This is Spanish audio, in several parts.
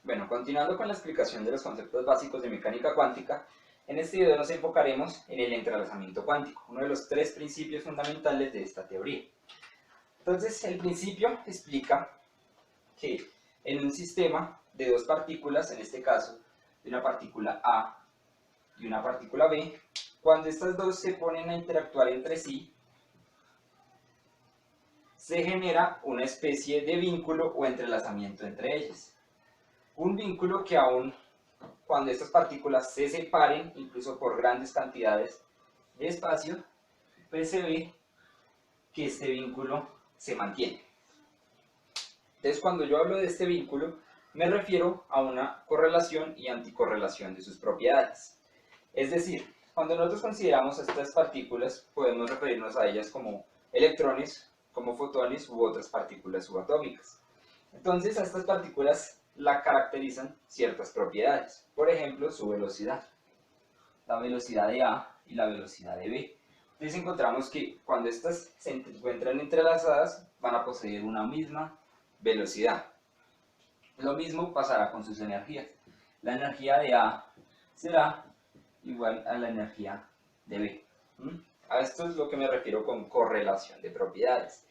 Bueno, continuando con la explicación de los conceptos básicos de mecánica cuántica, en este video nos enfocaremos en el entrelazamiento cuántico, uno de los tres principios fundamentales de esta teoría. Entonces, el principio explica que en un sistema de dos partículas, en este caso, de una partícula A y una partícula B, cuando estas dos se ponen a interactuar entre sí, se genera una especie de vínculo o entrelazamiento entre ellas. Un vínculo que aún cuando estas partículas se separen, incluso por grandes cantidades de espacio, pues se ve que este vínculo se mantiene. Entonces, cuando yo hablo de este vínculo, me refiero a una correlación y anticorrelación de sus propiedades. Es decir, cuando nosotros consideramos estas partículas, podemos referirnos a ellas como electrones, como fotones u otras partículas subatómicas. Entonces, a estas partículas la caracterizan ciertas propiedades, por ejemplo, su velocidad, la velocidad de A y la velocidad de B. Entonces encontramos que cuando estas se encuentran entrelazadas van a poseer una misma velocidad. Lo mismo pasará con sus energías. La energía de A será igual a la energía de B. A esto es lo que me refiero con correlación de propiedades.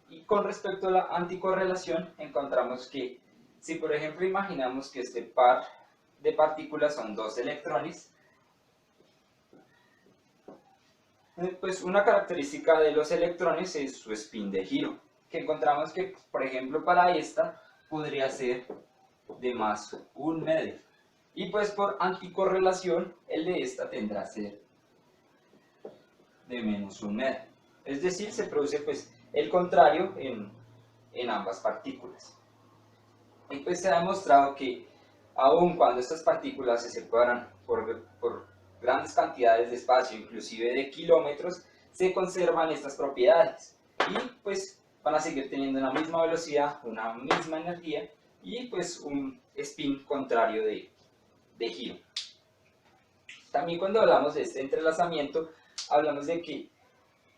Y con respecto a la anticorrelación, encontramos que si por ejemplo imaginamos que este par de partículas son dos electrones, pues una característica de los electrones es su spin de giro, que encontramos que por ejemplo para esta podría ser de más un medio, y pues por anticorrelación el de esta tendrá que ser de menos un medio, es decir, se produce pues el contrario en ambas partículas. Y pues se ha demostrado que aun cuando estas partículas se separan por grandes cantidades de espacio, inclusive de kilómetros, se conservan estas propiedades y pues van a seguir teniendo una misma velocidad, una misma energía y pues un spin contrario de giro. También cuando hablamos de este entrelazamiento, hablamos de que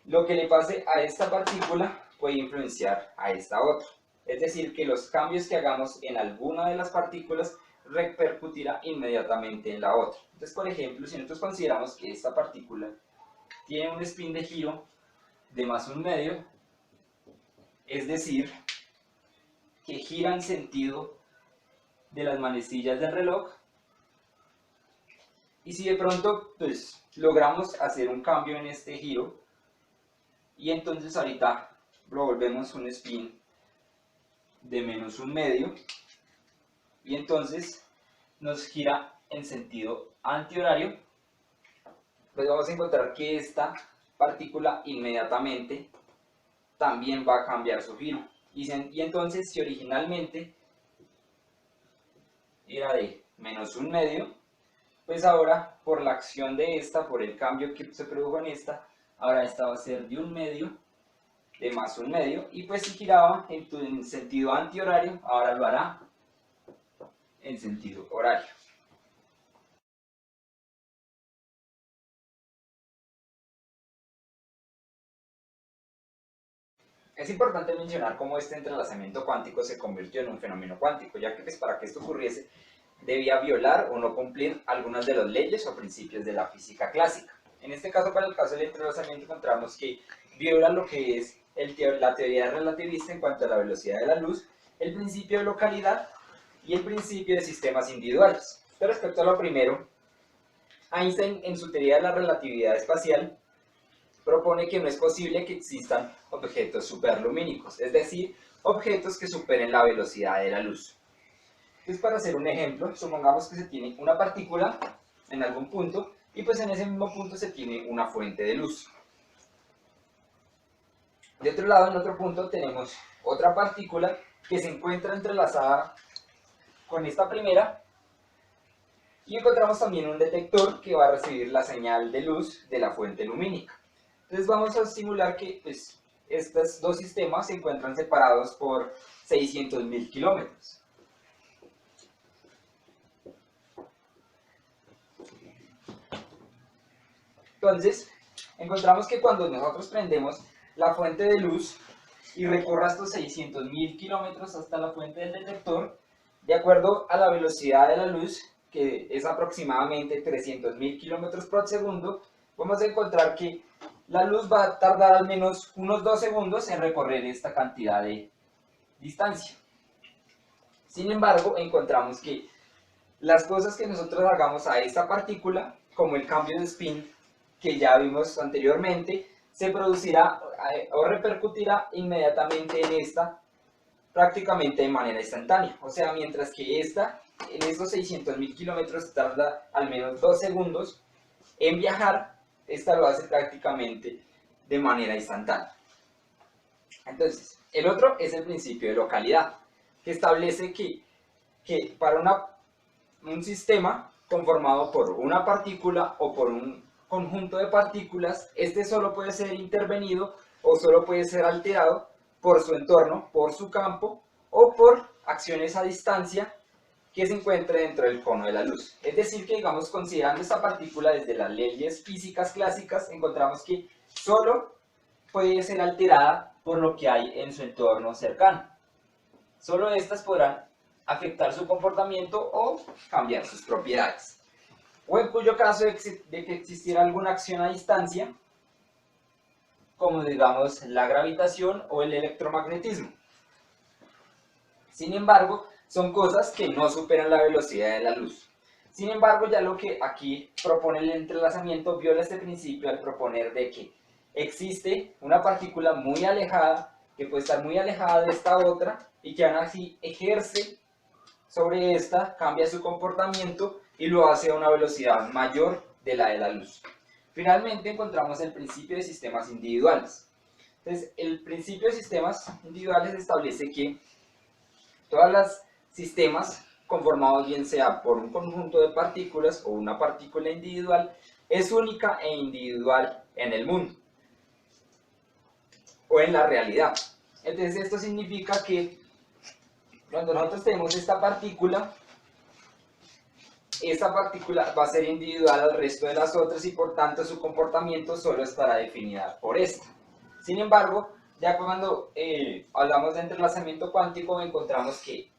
lo que le pase a esta partícula puede influenciar a esta otra. Es decir, que los cambios que hagamos en alguna de las partículas repercutirá inmediatamente en la otra. Entonces, por ejemplo, si nosotros consideramos que esta partícula tiene un spin de giro de más un medio, es decir, que gira en sentido de las manecillas del reloj, y si de pronto pues, logramos hacer un cambio en este giro, y entonces ahorita lo volvemos un spin de menos un medio, y entonces nos gira en sentido antihorario, pues vamos a encontrar que esta partícula inmediatamente también va a cambiar su giro. Y entonces si originalmente era de menos un medio, pues ahora por la acción de esta, por el cambio que se produjo en esta, ahora esta va a ser de un medio, de más un medio, y pues si giraba en sentido antihorario, ahora lo hará en sentido horario. Es importante mencionar cómo este entrelazamiento cuántico se convirtió en un fenómeno cuántico, ya que pues, para que esto ocurriese debía violar o no cumplir algunas de las leyes o principios de la física clásica. En este caso, para el caso del entrelazamiento, encontramos que viola lo que es la teoría relativista en cuanto a la velocidad de la luz, el principio de localidad y el principio de sistemas individuales. Respecto a lo primero, Einstein en su teoría de la relatividad espacial propone que no es posible que existan objetos superlumínicos, es decir, objetos que superen la velocidad de la luz. Entonces, para hacer un ejemplo, supongamos que se tiene una partícula en algún punto y pues en ese mismo punto se tiene una fuente de luz. De otro lado, en otro punto tenemos otra partícula que se encuentra entrelazada con esta primera y encontramos también un detector que va a recibir la señal de luz de la fuente lumínica. Entonces vamos a simular que pues, estos dos sistemas se encuentran separados por 600.000 kilómetros. Entonces, encontramos que cuando nosotros prendemos la fuente de luz y recorra estos 600.000 kilómetros hasta la fuente del detector, De acuerdo a la velocidad de la luz, que es aproximadamente 300.000 kilómetros por segundo, vamos a encontrar que la luz va a tardar al menos unos 2 segundos en recorrer esta cantidad de distancia. Sin embargo, encontramos que las cosas que nosotros hagamos a esta partícula, como el cambio de spin que ya vimos anteriormente, se producirá o repercutirá inmediatamente en esta prácticamente de manera instantánea. O sea, mientras que esta en estos 600.000 kilómetros tarda al menos 2 segundos en viajar, esta lo hace prácticamente de manera instantánea. Entonces, el otro es el principio de localidad, que establece que para un sistema conformado por una partícula o por un conjunto de partículas, este solo puede ser intervenido o solo puede ser alterado por su entorno, por su campo o por acciones a distancia que se encuentre dentro del cono de la luz. Es decir, que digamos, considerando esta partícula desde las leyes físicas clásicas, encontramos que solo puede ser alterada por lo que hay en su entorno cercano. Solo estas podrán afectar su comportamiento o cambiar sus propiedades. O en cuyo caso de que existiera alguna acción a distancia, como digamos la gravitación o el electromagnetismo. Sin embargo, son cosas que no superan la velocidad de la luz. Sin embargo, ya lo que aquí propone el entrelazamiento viola este principio al proponer de que existe una partícula muy alejada, que puede estar muy alejada de esta otra, y que aún así ejerce sobre esta, cambia su comportamiento y lo hace a una velocidad mayor de la de la luz. Finalmente encontramos el principio de sistemas individuales. Entonces, el principio de sistemas individuales establece que todos los sistemas conformados bien sea por un conjunto de partículas o una partícula individual es única e individual en el mundo o en la realidad. Entonces esto significa que cuando nosotros tenemos esta partícula va a ser individual al resto de las otras y por tanto su comportamiento solo estará definida por esta. Sin embargo, ya cuando hablamos de entrelazamiento cuántico encontramos que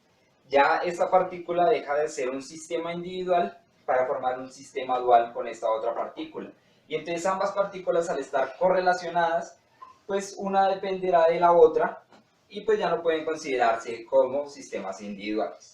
ya esta partícula deja de ser un sistema individual para formar un sistema dual con esta otra partícula. Y entonces ambas partículas al estar correlacionadas, pues una dependerá de la otra y pues ya no pueden considerarse como sistemas individuales.